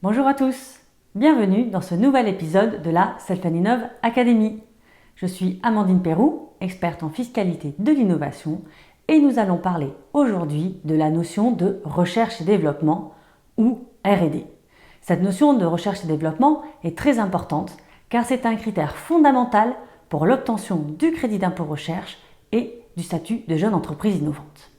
Bonjour à tous, bienvenue dans ce nouvel épisode de la Self & Innov Academy. Je suis Amandine Perroux, experte en fiscalité de l'innovation et nous allons parler aujourd'hui de la notion de recherche et développement ou R&D. Cette notion de recherche et développement est très importante car c'est un critère fondamental pour l'obtention du crédit d'impôt recherche et du statut de jeune entreprise innovante.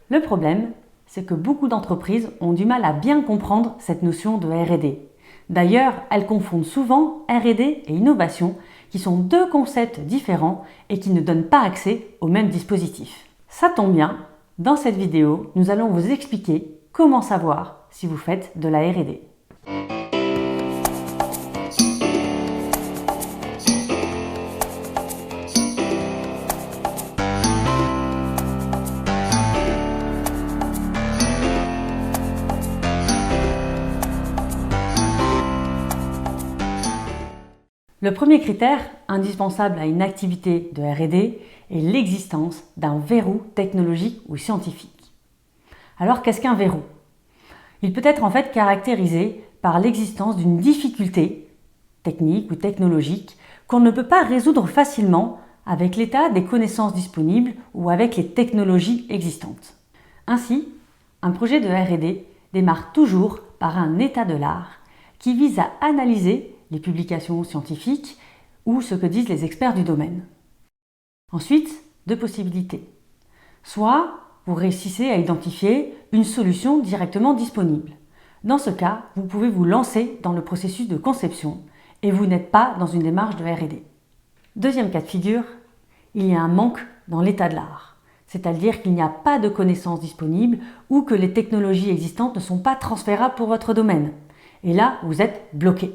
Le problème, c'est que beaucoup d'entreprises ont du mal à bien comprendre cette notion de R&D. D'ailleurs, elles confondent souvent R&D et innovation, qui sont deux concepts différents et qui ne donnent pas accès au même dispositif. Ça tombe bien, dans cette vidéo, nous allons vous expliquer comment savoir si vous faites de la R&D. Le premier critère indispensable à une activité de R&D est l'existence d'un verrou technologique ou scientifique. Alors qu'est-ce qu'un verrou ? Il peut être en fait caractérisé par l'existence d'une difficulté technique ou technologique qu'on ne peut pas résoudre facilement avec l'état des connaissances disponibles ou avec les technologies existantes. Ainsi, un projet de R&D démarre toujours par un état de l'art qui vise à analyser les publications scientifiques ou ce que disent les experts du domaine. Ensuite, deux possibilités. Soit vous réussissez à identifier une solution directement disponible. Dans ce cas, vous pouvez vous lancer dans le processus de conception et vous n'êtes pas dans une démarche de R&D. Deuxième cas de figure, il y a un manque dans l'état de l'art, c'est-à-dire qu'il n'y a pas de connaissances disponibles ou que les technologies existantes ne sont pas transférables pour votre domaine. Et là, vous êtes bloqué.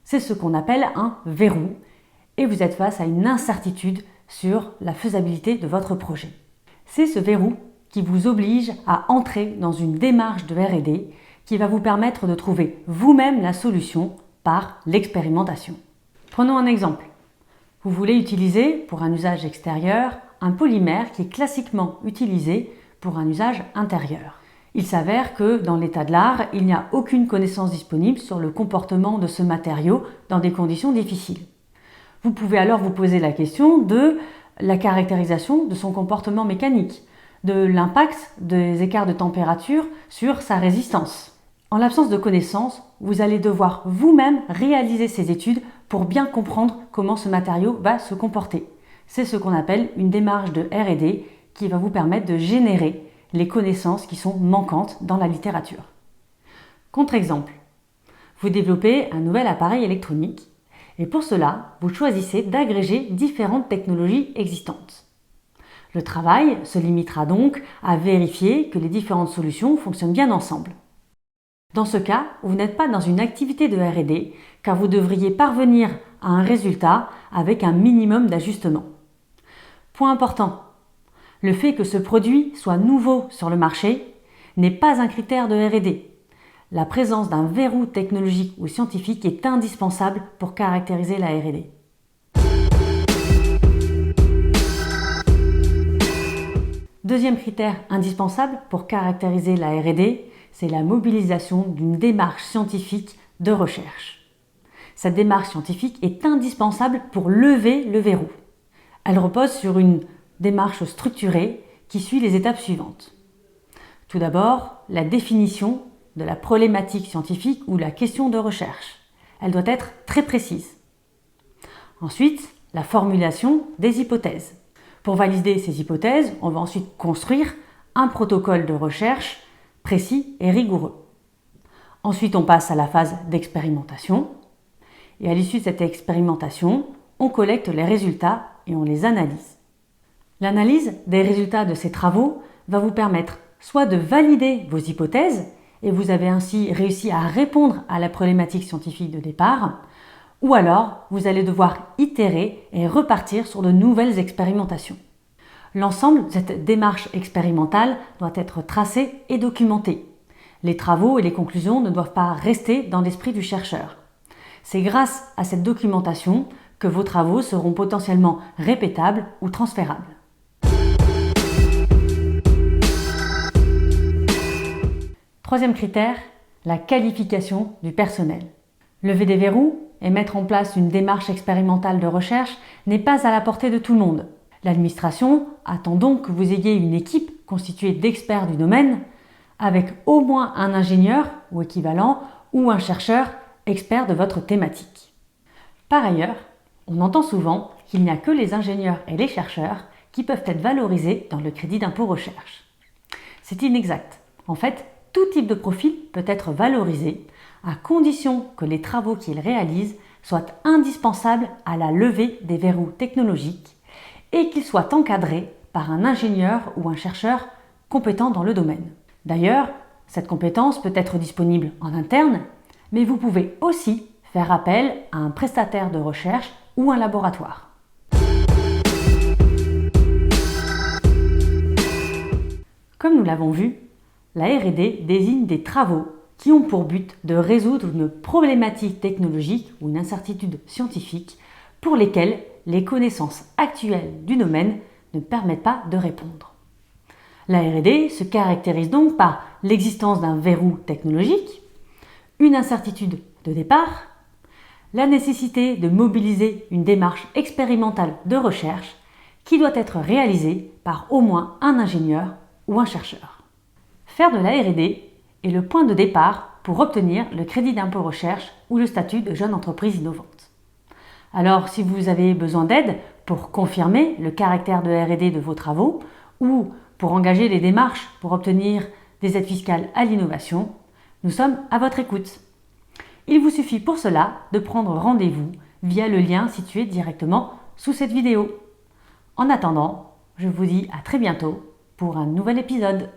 C'est ce qu'on appelle un verrou et vous êtes face à une incertitude sur la faisabilité de votre projet. C'est ce verrou qui vous oblige à entrer dans une démarche de R&D qui va vous permettre de trouver vous-même la solution par l'expérimentation. Prenons un exemple. Vous voulez utiliser pour un usage extérieur un polymère qui est classiquement utilisé pour un usage intérieur. Il s'avère que dans l'état de l'art, il n'y a aucune connaissance disponible sur le comportement de ce matériau dans des conditions difficiles. Vous pouvez alors vous poser la question de la caractérisation de son comportement mécanique, de l'impact des écarts de température sur sa résistance. En l'absence de connaissances, vous allez devoir vous-même réaliser ces études pour bien comprendre comment ce matériau va se comporter. C'est ce qu'on appelle une démarche de R&D qui va vous permettre de générer les connaissances qui sont manquantes dans la littérature. Contre-exemple, vous développez un nouvel appareil électronique et pour cela, vous choisissez d'agréger différentes technologies existantes. Le travail se limitera donc à vérifier que les différentes solutions fonctionnent bien ensemble. Dans ce cas, vous n'êtes pas dans une activité de R&D car vous devriez parvenir à un résultat avec un minimum d'ajustements. Point important. Le fait que ce produit soit nouveau sur le marché n'est pas un critère de R&D. La présence d'un verrou technologique ou scientifique est indispensable pour caractériser la R&D. Deuxième critère indispensable pour caractériser la R&D, c'est la mobilisation d'une démarche scientifique de recherche. Cette démarche scientifique est indispensable pour lever le verrou. Elle repose sur une démarche structurée qui suit les étapes suivantes. Tout d'abord, la définition de la problématique scientifique ou la question de recherche. Elle doit être très précise. Ensuite, la formulation des hypothèses. Pour valider ces hypothèses, on va ensuite construire un protocole de recherche précis et rigoureux. Ensuite, on passe à la phase d'expérimentation. Et à l'issue de cette expérimentation, on collecte les résultats et on les analyse. L'analyse des résultats de ces travaux va vous permettre soit de valider vos hypothèses, et vous avez ainsi réussi à répondre à la problématique scientifique de départ, ou alors vous allez devoir itérer et repartir sur de nouvelles expérimentations. L'ensemble de cette démarche expérimentale doit être tracé et documenté. Les travaux et les conclusions ne doivent pas rester dans l'esprit du chercheur. C'est grâce à cette documentation que vos travaux seront potentiellement répétables ou transférables. Troisième critère, la qualification du personnel. Lever des verrous et mettre en place une démarche expérimentale de recherche n'est pas à la portée de tout le monde. L'administration attend donc que vous ayez une équipe constituée d'experts du domaine, avec au moins un ingénieur ou équivalent ou un chercheur expert de votre thématique. Par ailleurs, on entend souvent qu'il n'y a que les ingénieurs et les chercheurs qui peuvent être valorisés dans le crédit d'impôt recherche. C'est inexact. En fait, tout type de profil peut être valorisé à condition que les travaux qu'il réalise soient indispensables à la levée des verrous technologiques et qu'ils soient encadrés par un ingénieur ou un chercheur compétent dans le domaine. D'ailleurs, cette compétence peut être disponible en interne, mais vous pouvez aussi faire appel à un prestataire de recherche ou un laboratoire. Comme nous l'avons vu, la R&D désigne des travaux qui ont pour but de résoudre une problématique technologique ou une incertitude scientifique pour lesquelles les connaissances actuelles du domaine ne permettent pas de répondre. La R&D se caractérise donc par l'existence d'un verrou technologique, une incertitude de départ, la nécessité de mobiliser une démarche expérimentale de recherche qui doit être réalisée par au moins un ingénieur ou un chercheur. Faire de la R&D est le point de départ pour obtenir le crédit d'impôt recherche ou le statut de jeune entreprise innovante. Alors, si vous avez besoin d'aide pour confirmer le caractère de R&D de vos travaux ou pour engager les démarches pour obtenir des aides fiscales à l'innovation, nous sommes à votre écoute. Il vous suffit pour cela de prendre rendez-vous via le lien situé directement sous cette vidéo. En attendant, je vous dis à très bientôt pour un nouvel épisode.